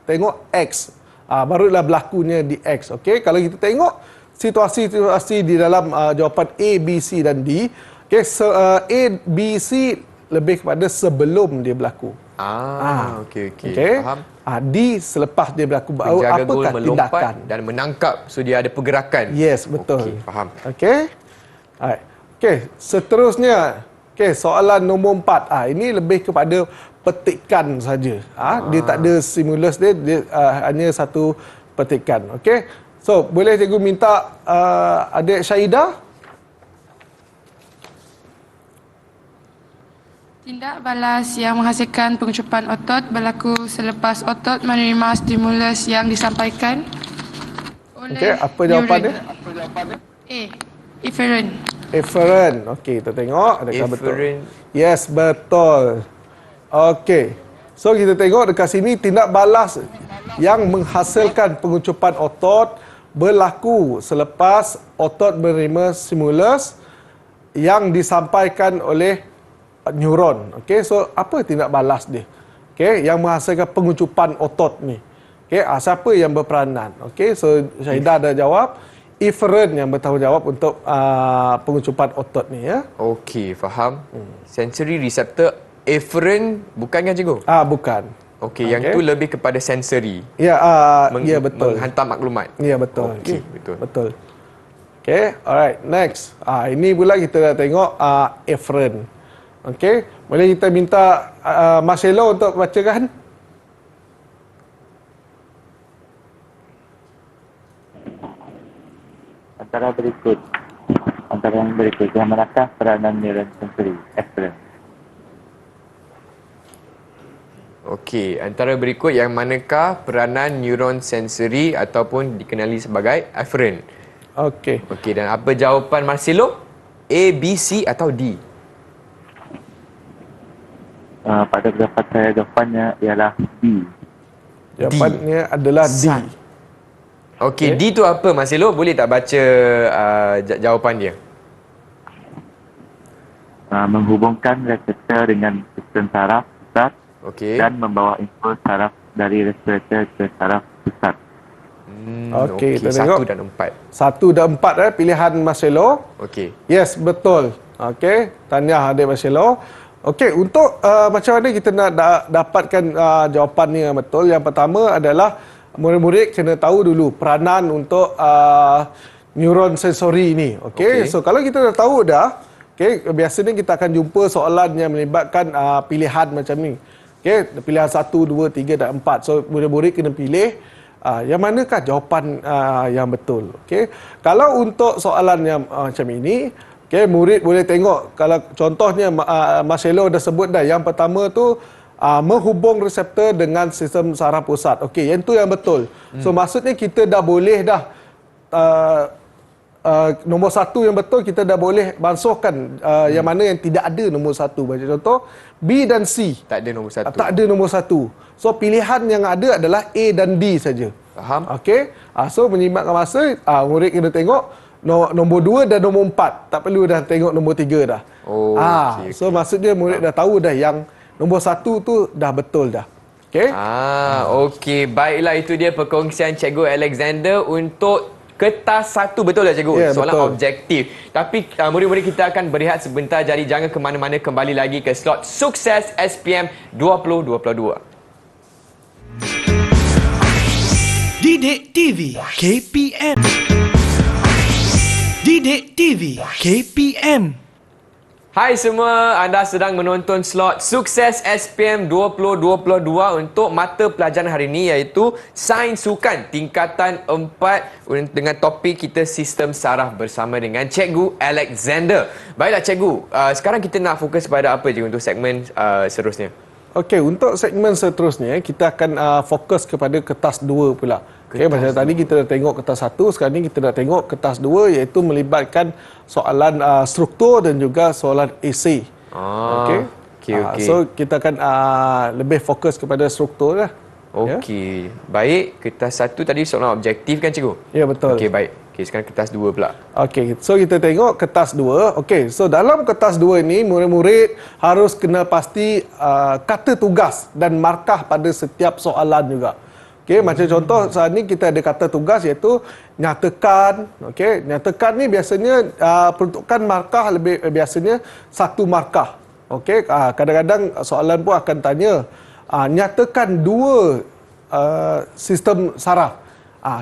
tengok X. Barulah berlakunya di X. Okey, kalau kita tengok situasi-situasi di dalam jawapan A, B, C dan D. Okay, A, B, C lebih kepada sebelum dia berlaku. Okey. Faham. D selepas dia berlaku. Penjaga gol Apakah melompat tindakan dan menangkap, so dia ada pergerakan. Yes, betul. Okey, faham. Okey. Okey, seterusnya. Okey, soalan nombor 4. Ini lebih kepada petikan saja. Dia tak ada stimulus dia hanya satu petikan. Okey. So, boleh cikgu minta adik Syahidah? Tindak balas yang menghasilkan pengucupan otot berlaku selepas otot menerima stimulus yang disampaikan oleh Okey, apa jawapan dia? A. Efferent. Efferent. Okey, kita tengok adakah betul. Efferent. Yes, betul. Okey. So, kita tengok dekat sini tindak balas yang menghasilkan pengucupan otot berlaku selepas otot menerima stimulus yang disampaikan oleh neuron. Okey, so apa tindak balas dia? Okey, yang menghasilkan pengucupan otot ni. Okey, siapa yang berperanan? Okey, so Syahidah dah jawab. Efferent yang bertanggungjawab untuk pengucupan otot ni ya. Okey, faham. Sensory receptor efferent bukan kan, cikgu? Bukan. Okey, yang tu lebih kepada sensory. Ya, ya betul. Menghantar maklumat. Ya, betul. Okey, betul. Betul. Okey, alright. Next. Ini pula kita dah tengok efferent. Okey, boleh kita minta Marcelo untuk bacakan? Antara yang berikut, yang manakah peranan neuron sensori afferent? Okey, antara berikut yang manakah peranan neuron sensori ataupun dikenali sebagai afferent? Okey. Okey, dan apa jawapan Marcelo? A, B, C atau D? Pada pendapat saya, jawapannya ialah B. Jawapannya adalah D. Okey, D tu apa Marcelo? Boleh tak baca jawapan dia? Menghubungkan reseptor dengan sistem saraf pusat Okey. dan membawa info saraf dari reseptor ke saraf pusat. Okey, kita 1 tengok. dan 4. 1 dan 4 pilihan Marcelo. Okey. Yes, betul. Okey, tahniah adik Marcelo. Okey, untuk macam mana kita nak dapatkan jawapan ni yang betul? Yang pertama adalah murid-murid kena tahu dulu peranan untuk neuron sensori ni. Okey, so kalau kita dah tahu dah, okey, biasanya kita akan jumpa soalan yang melibatkan pilihan macam ni. Okey, pilihan 1, 2, 3 dan 4. So murid-murid kena pilih yang manakah jawapan yang betul. Okey, kalau untuk soalan yang macam ini, okey, murid boleh tengok kalau contohnya Marcelo dah sebut dah yang pertama tu menghubung reseptor dengan sistem saraf pusat. Okey, yang tu yang betul. So maksudnya kita dah boleh dah nombor 1 yang betul kita dah boleh bangsuhkan yang mana yang tidak ada nombor 1. Macam contoh B dan C. Tak ada nombor 1. Tak ada nombor 1. So pilihan yang ada adalah A dan D saja. Faham? Okey. So menyimatkan masa, murid kena tengok nombor 2 dan nombor 4. Tak perlu dah tengok nombor 3 dah. Oh, okey, So maksudnya murid dah tahu dah yang nombor 1 tu dah betul dah. Okey. Okey. Baiklah, itu dia perkongsian Cikgu Alexander untuk kertas 1. Betul tak Cikgu? Ya, Soalan betul. objektif. Tapi murid-murid kita akan berehat sebentar. Jadi jangan ke mana-mana, kembali lagi ke slot Sukses SPM 2022. Didik TV KPM. Didik TV KPM. Hai semua, anda sedang menonton slot Sukses SPM 2022 untuk mata pelajaran hari ini iaitu Sains Sukan tingkatan 4 dengan topik kita Sistem Saraf bersama dengan Cikgu Alexander. Baiklah Cikgu, sekarang kita nak fokus pada apa Cikgu untuk segmen seterusnya? Okey, untuk segmen seterusnya kita akan fokus kepada kertas 2 pula. Okey, macam tadi kita dah tengok kertas 1, sekarang ni kita dah tengok kertas 2 iaitu melibatkan soalan struktur dan juga soalan esei. Okey. Okey. So kita akan lebih fokus kepada struktur lah. Okey. Baik, kertas 1 tadi soalan objektif kan Cikgu? Ya, betul. Okey, baik. Okey, sekarang kertas 2 pula. Okey, so kita tengok kertas 2. Okey, so dalam kertas 2 ini murid-murid harus kena pasti kata tugas dan markah pada setiap soalan juga. Okey, macam contoh saat ni kita ada kata tugas iaitu nyatakan. Okey, nyatakan ni biasanya peruntukan markah biasanya 1 markah. Okey, kadang-kadang soalan pun akan tanya nyatakan 2 sistem saraf.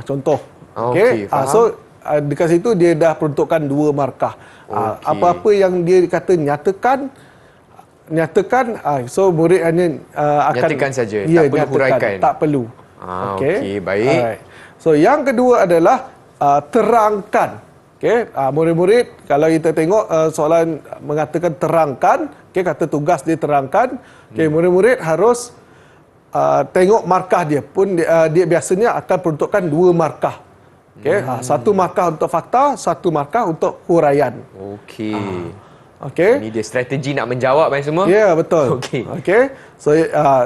Contoh. Okey, faham. so dekat situ dia dah peruntukkan 2 markah. Apa-apa yang dia kata nyatakan, so murid hanya akan Nyatakan saja, tak perlu huraikan. Tak perlu. Okey, baik. Alright. So yang kedua adalah terangkan. Okey, murid-murid kalau kita tengok soalan mengatakan terangkan, okey, kata tugas dia terangkan. Okey, murid-murid harus tengok markah dia pun dia biasanya akan peruntukkan 2 markah. Okey, 1 markah untuk fakta, 1 markah untuk huraian. Okey. Okey. Ini dia strategi nak menjawab semua? Ya, betul. Okey. Okey. So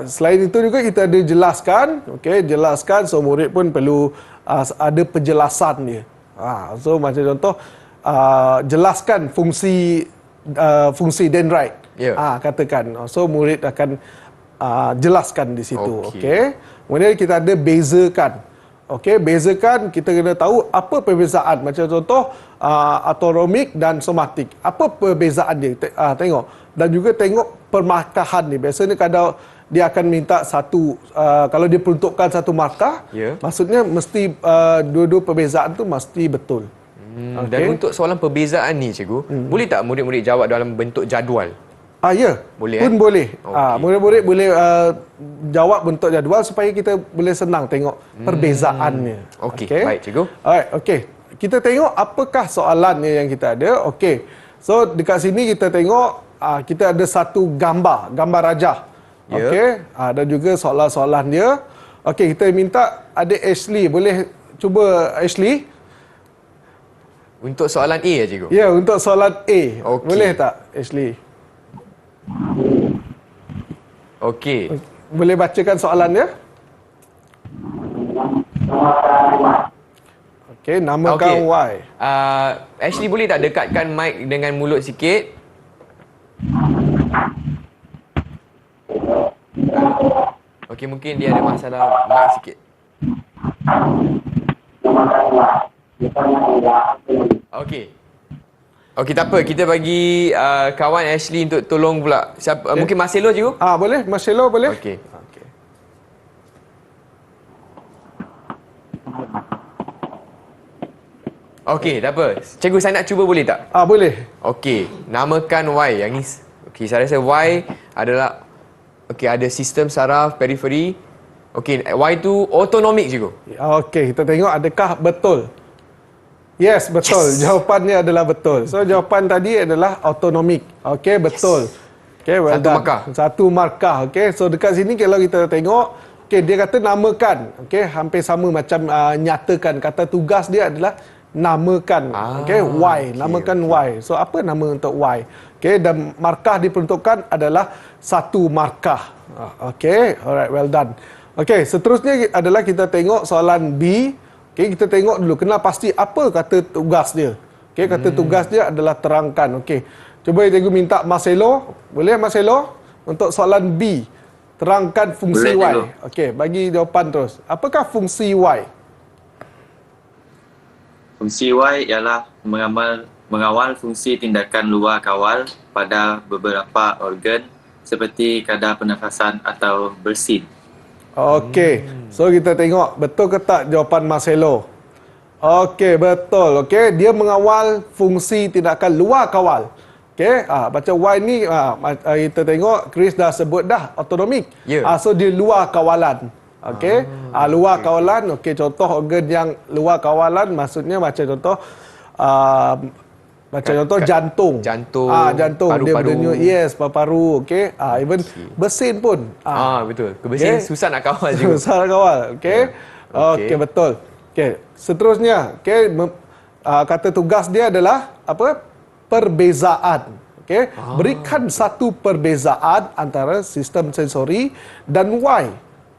selain itu juga kita ada jelaskan, okey, jelaskan so murid pun perlu ada penjelasan dia. So macam contoh jelaskan fungsi dendrit. Ya. Katakan. So murid akan jelaskan di situ. Okey. Okey. Kemudian kita ada bezakan. Okey, bezakan kita kena tahu apa perbezaan. Macam contoh autonomik dan somatik. Apa perbezaan dia? Tengok. Dan juga tengok permarkahan ni. Biasanya kalau dia akan minta kalau dia peruntukkan 1 markah, maksudnya mesti dua-dua perbezaan tu mesti betul. Dan untuk soalan perbezaan ni Cikgu, boleh tak murid-murid jawab dalam bentuk jadual? Ya, boleh, pun boleh. Okey. Murid-murid boleh jawab bentuk jadual supaya kita boleh senang tengok perbezaannya. Okey, baik Cikgu. Alright, okey. kita tengok apakah soalannya yang kita ada. Okey. So dekat sini kita tengok kita ada satu gambar rajah. Ya. Okey. Dan juga soalan-soalan dia. Okey, kita minta adik Ashley, boleh cuba Ashley? Untuk soalan A ya, cikgu? Ya, untuk soalan A. Okey. Boleh tak Ashley? Okey. Boleh bacakan soalan dia? Okey, namakan Okey. Y. Ashley boleh tak dekatkan mic dengan mulut sikit? Okey, mungkin dia ada masalah mic sikit. Okey. Okey, tak apa. Kita bagi kawan Ashley untuk tolong pula. Siapa, mungkin Marcelo cikgu? Boleh? Marcelo boleh? Okey. Okey. Okey, tak apa. Cikgu, saya nak cuba boleh tak? Boleh. Okey, namakan Y. Yang ni, okey, saya rasa Y adalah, okey, ada sistem saraf periferi. Okey, Y tu autonomik cikgu. Okey, kita tengok adakah betul. Yes, betul. Yes. Jawapannya adalah betul. So, jawapan tadi adalah autonomik. Okey, betul. Okey, well Satu done. markah. Satu markah. Okey, so dekat sini kalau kita tengok, okey, dia kata namakan. Okey, hampir sama macam nyatakan. Kata tugas dia adalah namakan. Okey, Y. Namakan Y. So, apa nama untuk Y? Okey, dan markah diperuntukkan adalah satu markah. Okey, alright, well done. Okey, seterusnya adalah kita tengok soalan B. Okey, kita tengok dulu. Kena pasti apa kata tugas dia. Okey, kata tugas dia adalah terangkan. Okey. Cuba cikgu minta Marcelo. Boleh Marcelo? Untuk soalan B. Terangkan fungsi Boleh, Y. cikgu. Okey, bagi jawapan terus. Apakah fungsi Y? Fungsi Y ialah mengawal fungsi tindakan luar kawal pada beberapa organ seperti kadar pernafasan atau bersin. Okey. So kita tengok betul ke tak jawapan Marcelo. Okey, betul. Okey, dia mengawal fungsi tindakan luar kawal. Okey, baca Y ni kita tengok Chris dah sebut dah autonomik. Ya. So dia luar kawalan. Okey. Luar kawalan. Okey, contoh organ yang luar kawalan maksudnya macam contoh jantung. Jantung, Jantung. Dia paru-paru. berdenyut. Yes, paru-paru. Okey. Even bersin pun. Betul. Kebersihan susah nak kawal cikgu. Susah nak kawal. Okey. Okey, betul. Okey. Seterusnya, okey, kata tugas dia adalah apa? Perbezaan. Okey. Berikan satu perbezaan antara sistem sensori dan Y.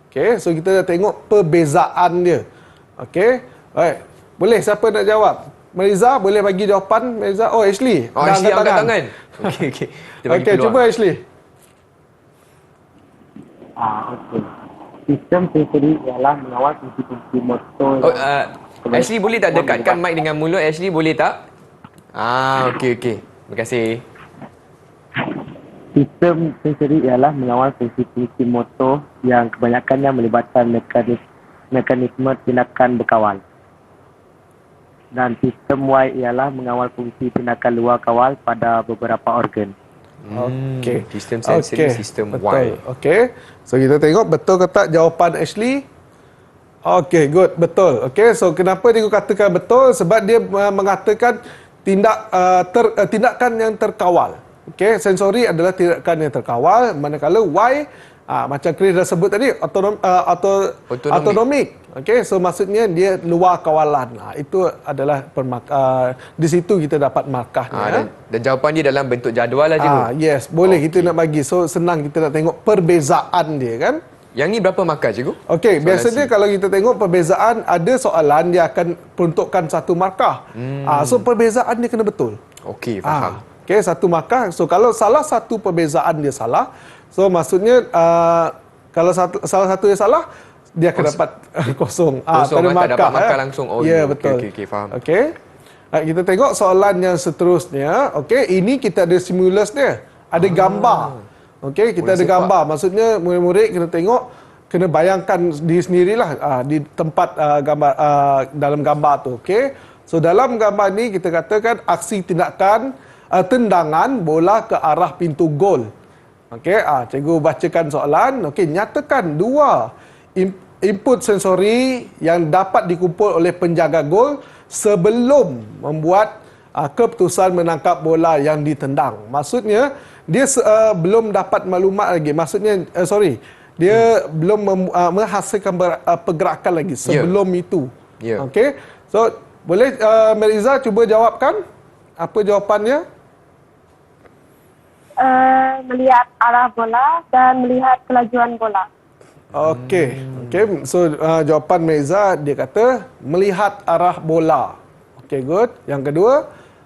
Okey, so kita dah tengok perbezaan dia. Okey. Baik. Boleh siapa nak jawab? Mariza boleh bagi jawapan. Mariza. Oh, Ashley. Dah Ashley angkat tangan. Okey. Kita bagi Okey, peluang. cuba Ashley. Okey. Sistem sensori ialah mengawal fungsi-fungsi motor. Ashley boleh tak dekatkan mic dengan mulut? Ashley boleh tak? Okey. Terima kasih. Sistem sensori ialah mengawal fungsi-fungsi motor yang kebanyakannya melibatkan mekanisme tindakan berkawal. Dan sistem Y ialah mengawal fungsi tindakan luar kawal pada beberapa organ. Okey. Sistem sensori, sistem betul. Y. Okey. So kita tengok betul ke tak jawapan Ashley? Okey, good. Betul. Okey, so kenapa dia katakan betul? Sebab dia mengatakan tindakan yang terkawal. Okey, sensori adalah tindakan yang terkawal, manakala Y macam Chris dah sebut tadi autonomik. Okey, so maksudnya dia luar kawalan. Itu adalah di situ kita dapat markahnya. Dan jawapan dia dalam bentuk jadual lah cikgu. Yes, boleh kita nak bagi. So senang kita nak tengok perbezaan dia kan. Yang ni berapa markah cikgu? Okey, biasanya kalau kita tengok perbezaan, ada soalan dia akan peruntukkan satu markah. So perbezaan dia kena betul. Okey, faham. Okey, satu markah. So kalau salah satu perbezaan dia salah, so maksudnya kalau salah satu dia salah, dia akan dapat kosong. Kosong, tak ada tak dapat markah langsung. Ya, okey, betul. okey, faham. Okey. Kita tengok soalan yang seterusnya. Okey, ini kita ada stimulus dia. Ada gambar. Okey, kita ada gambar. Maksudnya murid-murid kena tengok, kena bayangkan diri sendirilah di tempat gambar dalam gambar tu. Okey. So dalam gambar ni kita katakan aksi tindakan tendangan bola ke arah pintu gol. Okey, cikgu bacakan soalan. Okey, nyatakan dua input sensori yang dapat dikumpul oleh penjaga gol sebelum membuat keputusan menangkap bola yang ditendang. Maksudnya dia belum dapat maklumat lagi. Maksudnya dia belum menghasilkan pergerakan lagi sebelum itu. Okey. So boleh Meriza cuba jawabkan apa jawapannya? Melihat arah bola dan melihat kelajuan bola. Okey. So jawapan Meriza dia kata melihat arah bola. Okey, good. Yang kedua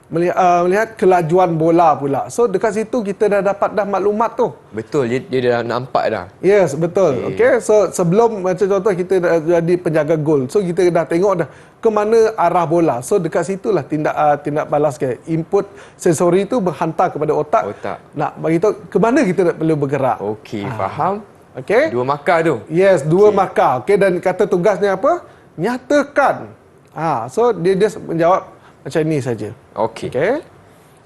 melihat kelajuan bola pula. So dekat situ kita dah dapat maklumat tu. Betul, dia dah nampak dah. Yes, betul. Okey. So sebelum macam contoh kita dah jadi penjaga gol. So kita dah tengok dah ke mana arah bola. So dekat situlah tindak balas ke. Input sensori itu berhantar kepada otak. Nak bagi tahu ke mana kita perlu bergerak. Okey, faham. Okey. 2 markah tu. Yes, 2 markah. Okey, dan kata tugasnya apa? Nyatakan. So dia menjawab macam ni saja. Okey. Okey.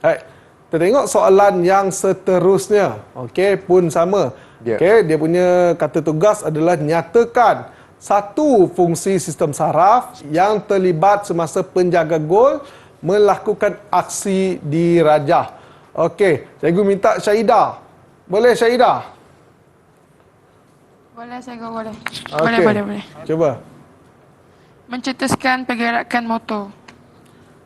Baik. Kita tengok soalan yang seterusnya. Okey, pun sama. Okey, dia punya kata tugas adalah nyatakan satu fungsi sistem saraf yang terlibat semasa penjaga gol melakukan aksi dirajah. Okey, cikgu minta Syahidah. Boleh Syahidah? Boleh, saya boleh. Okey. Boleh. Cuba. Mencetuskan pergerakan motor.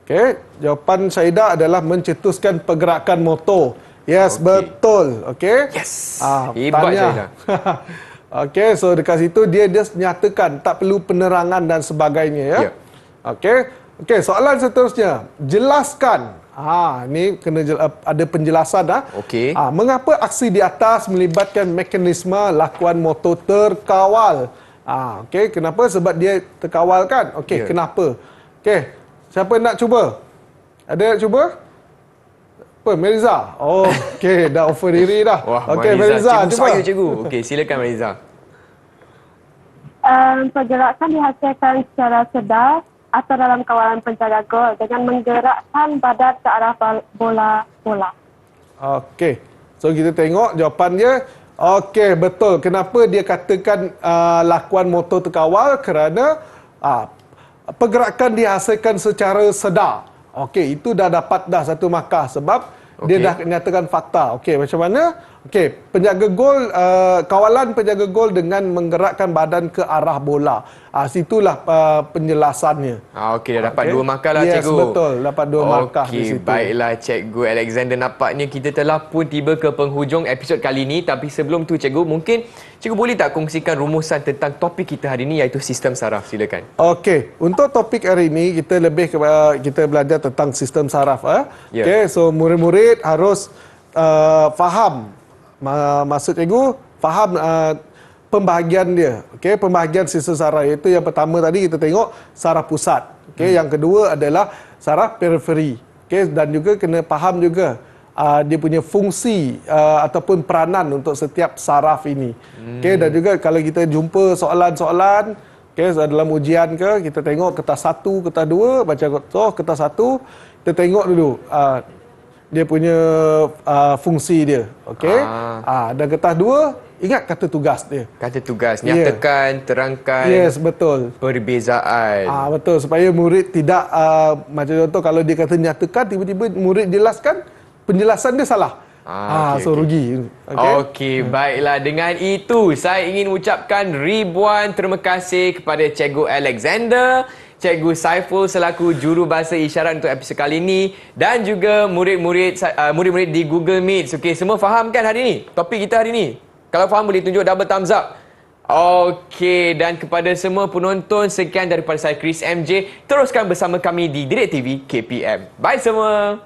Okey, jawapan Syahidah adalah mencetuskan pergerakan motor. Yes, betul. Okey. Yes. Hebat Syahidah. Okey, so dekat situ dia nyatakan tak perlu penerangan dan sebagainya ya. Okey, soalan seterusnya. Jelaskan. Ni kena ada penjelasan Okey. mengapa aksi di atas melibatkan mekanisme lakuan motor terkawal? Okey, kenapa? Sebab dia terkawal kan? Okey, kenapa? Okey, siapa nak cuba? Ada nak cuba? Apa? Meriza? Okey, dah offer diri dah. Okey, Meriza, cuba. Cikgu. Okey, silakan Meriza. Pergerakan dihasilkan secara sedar atau dalam kawalan penjaga gol dengan menggerakkan badan ke arah bola. Okey. So kita tengok jawapan dia. Okey, betul. Kenapa dia katakan lakuan motor terkawal? Kerana pergerakan dihasilkan secara sedar. Okey, itu dah dapat dah 1 markah sebab dia dah nyatakan fakta. Okey, macam mana? Okey, penjaga gol kawalan penjaga gol dengan menggerakkan badan ke arah bola. Situlah penjelasannya. Okey, dah dapat 2 markah lah cikgu. Yes, betul. Dapat 2 markah di situ. Baiklah cikgu Alexander, nampaknya kita telah pun tiba ke penghujung episod kali ini. Tapi sebelum tu cikgu, mungkin cikgu boleh tak kongsikan rumusan tentang topik kita hari ini iaitu sistem saraf. Silakan. Okey, untuk topik hari ini kita kita belajar tentang sistem saraf. Okey, so murid-murid harus faham. Maksud cikgu faham pembahagian dia. Okey, pembahagian sistem saraf iaitu yang pertama tadi kita tengok saraf pusat. Okey, yang kedua adalah saraf periferi. Okey, dan juga kena faham juga dia punya fungsi ataupun peranan untuk setiap saraf ini. Okey, dan juga kalau kita jumpa soalan-soalan dalam ujian kita tengok kertas 1, kertas 2, baca kertas 1, kita tengok dulu dia punya fungsi dia. Okey. Dan kertas 2, ingat kata tugas dia. Kata tugas, nyatakan, terangkan. Yes, betul. Perbezaan. Betul, supaya murid tidak macam contoh kalau dia kata nyatakan, tiba-tiba murid jelaskan, penjelasan dia salah. So rugi. Okey, baiklah. Dengan itu, saya ingin ucapkan ribuan terima kasih kepada Cikgu Alexander, Cikgu Saiful selaku jurubahasa isyarat untuk episod kali ini, dan juga murid-murid di Google Meet. Okey, semua faham kan hari ini? Topik kita hari ini? Kalau faham boleh tunjuk double thumbs up. Okey, dan kepada semua penonton, sekian daripada saya Chris MJ. Teruskan bersama kami di Didik TV KPM. Bye semua.